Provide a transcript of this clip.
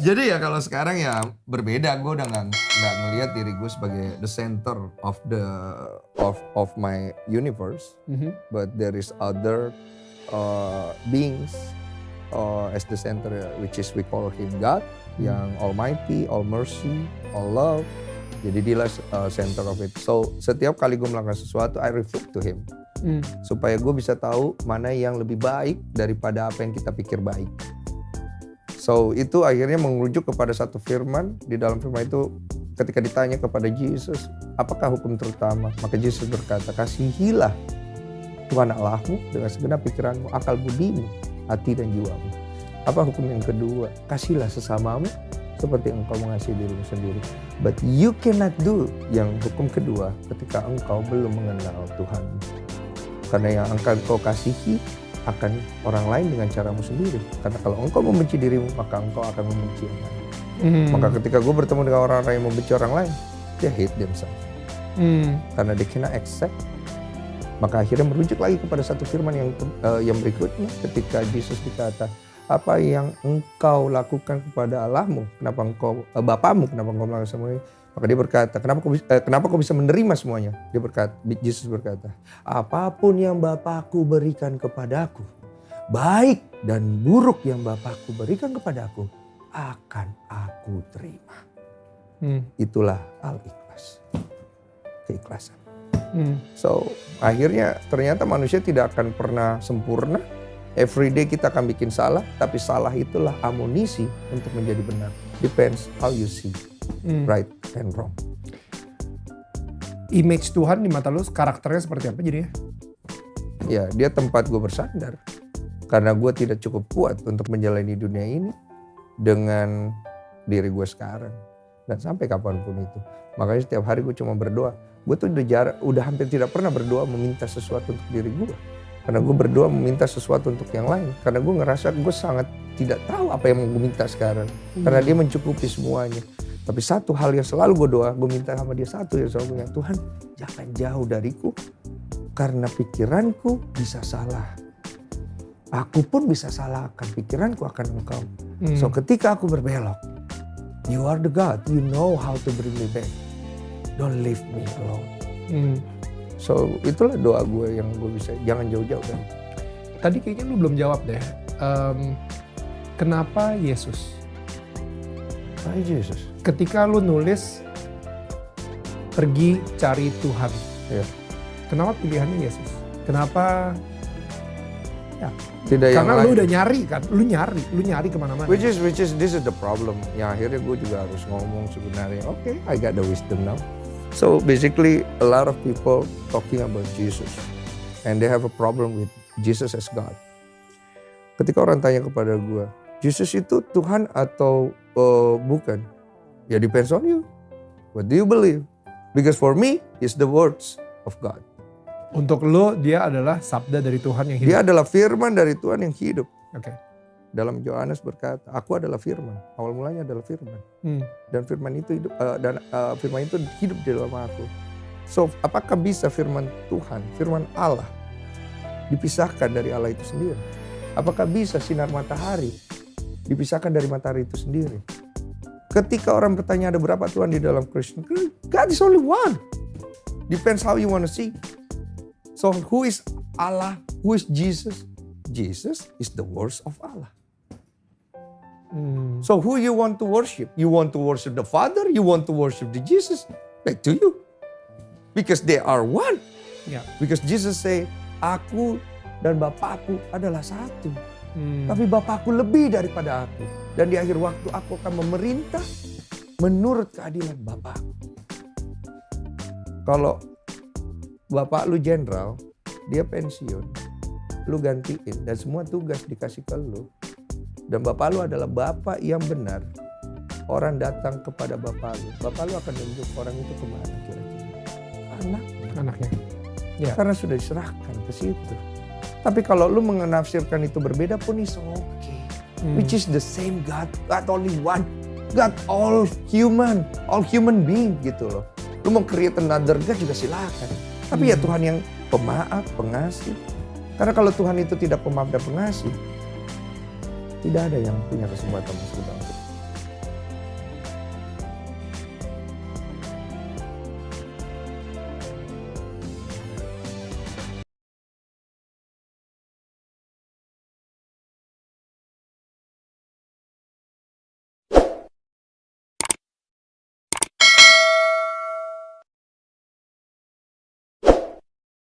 Jadi ya kalau sekarang ya berbeda, gue udah nggak ngelihat diri gue sebagai the center of my universe, but there is other beings as the center, which is we call him God, yang Almighty, All Mercy, All Love. Jadi dialah center of it. So setiap kali gue melakukan sesuatu, I reflect to him, supaya gue bisa tahu mana yang lebih baik daripada apa yang kita pikir baik. So itu akhirnya merujuk kepada satu firman. Di dalam firman itu ketika ditanya kepada Yesus, apakah hukum terutama? Maka Yesus berkata, kasihilah Tuhan Allahmu dengan segenap pikiranmu, akal budimu, hati dan jiwamu. Apa hukum yang kedua? Kasihlah sesamamu seperti engkau mengasihi dirimu sendiri. But you cannot do yang hukum kedua ketika engkau belum mengenal Tuhan. Karena yang akan engkau kasihi akan orang lain dengan caramu sendiri. Karena kalau engkau membenci dirimu, maka engkau akan membenci orang lain. Maka ketika gue bertemu dengan orang-orang yang membenci orang lain, dia hate themselves. Karena they cannot accept. Maka akhirnya merujuk lagi kepada satu firman yang berikutnya ketika Yesus berkata, apa yang engkau lakukan kepada Allahmu, kenapa engkau Bapamu, kenapa engkau melakukan semuanya? Maka dia berkata, kenapa kau bisa menerima semuanya? Yesus berkata, apapun yang Bapakku berikan kepadaku, baik dan buruk yang Bapakku berikan kepadaku, akan aku terima. Itulah al-ikhlas, keikhlasan. So akhirnya ternyata manusia tidak akan pernah sempurna. Every day kita akan bikin salah, tapi salah itulah amunisi untuk menjadi benar. Depends how you see right and wrong. Image Tuhan di mata lu karakternya seperti apa jadinya? Ya, dia tempat gue bersandar. Karena gue tidak cukup kuat untuk menjalani dunia ini dengan diri gue sekarang. Dan sampai kapanpun itu. Makanya setiap hari gue cuma berdoa. Gue tuh udah hampir tidak pernah berdoa meminta sesuatu untuk diri gue. Karena gue berdoa meminta sesuatu untuk yang lain. Karena gue ngerasa gue sangat tidak tahu apa yang mau gue minta sekarang. Karena dia mencukupi semuanya. Tapi satu hal yang selalu gue doa, gue minta sama dia satu yang selalu bilang, Tuhan jangan jauh dariku. Karena pikiranku bisa salah. Aku pun bisa salah akan pikiranku akan engkau. So ketika aku berbelok, you are the God, you know how to bring me back. Don't leave me alone. So itulah doa gue yang gue bisa, jangan jauh-jauh dari. Tadi kayaknya lu belum jawab deh. Kenapa Yesus? Why Jesus? Ketika lu nulis pergi cari Tuhan, kenapa pilihannya Yesus? Kenapa? Ya, tidak yang karena lain. lu udah nyari kan, lu nyari kemana-mana. Which is this is the problem. Yang akhirnya gue juga harus ngomong sebenarnya. Okay, I got the wisdom now. So basically a lot of people talking about Jesus and they have a problem with Jesus as God. Ketika orang tanya kepada gue, Jesus itu Tuhan atau bukan? Ya depends on you. What do you believe? Because for me, it's the words of God. Untuk lo dia adalah sabda dari Tuhan yang hidup. Dia adalah firman dari Tuhan yang hidup. Oke. Dalam Yohanes berkata, aku adalah firman. Awal mulanya adalah firman. Dan firman itu hidup firman itu hidup di dalam aku. So, apakah bisa firman Tuhan, firman Allah dipisahkan dari Allah itu sendiri? Apakah bisa sinar matahari dipisahkan dari matahari itu sendiri? Ketika orang bertanya ada berapa Tuhan di dalam Kristen, God is only one. Depends how you want to see. So, who is Allah? Who is Jesus? Jesus is the words of Allah. So who you want to worship? You want to worship the Father? You want to worship the Jesus? Back to you. Because they are one. Ya. Because Jesus say, aku dan Bapakku adalah satu. Tapi Bapakku lebih daripada aku. Dan di akhir waktu aku akan memerintah menurut keadilan Bapakku. Kalau Bapak lu jenderal, dia pensiun, lu gantiin dan semua tugas dikasih ke lu. Dan Bapak lu adalah Bapak yang benar. Orang datang kepada Bapak lu akan menunjuk orang itu kemana kira-kira? Anaknya. Ya. Karena sudah diserahkan ke situ. Tapi kalau lu menafsirkan itu berbeda pun is okay. Which is the same God, God only one. God all human being gitu loh. Lu mau create another God juga silakan. Tapi ya Tuhan yang pemaaf, pengasih. Karena kalau Tuhan itu tidak pemaaf dan pengasih, tidak ada yang punya kesempatan masuk ke dalam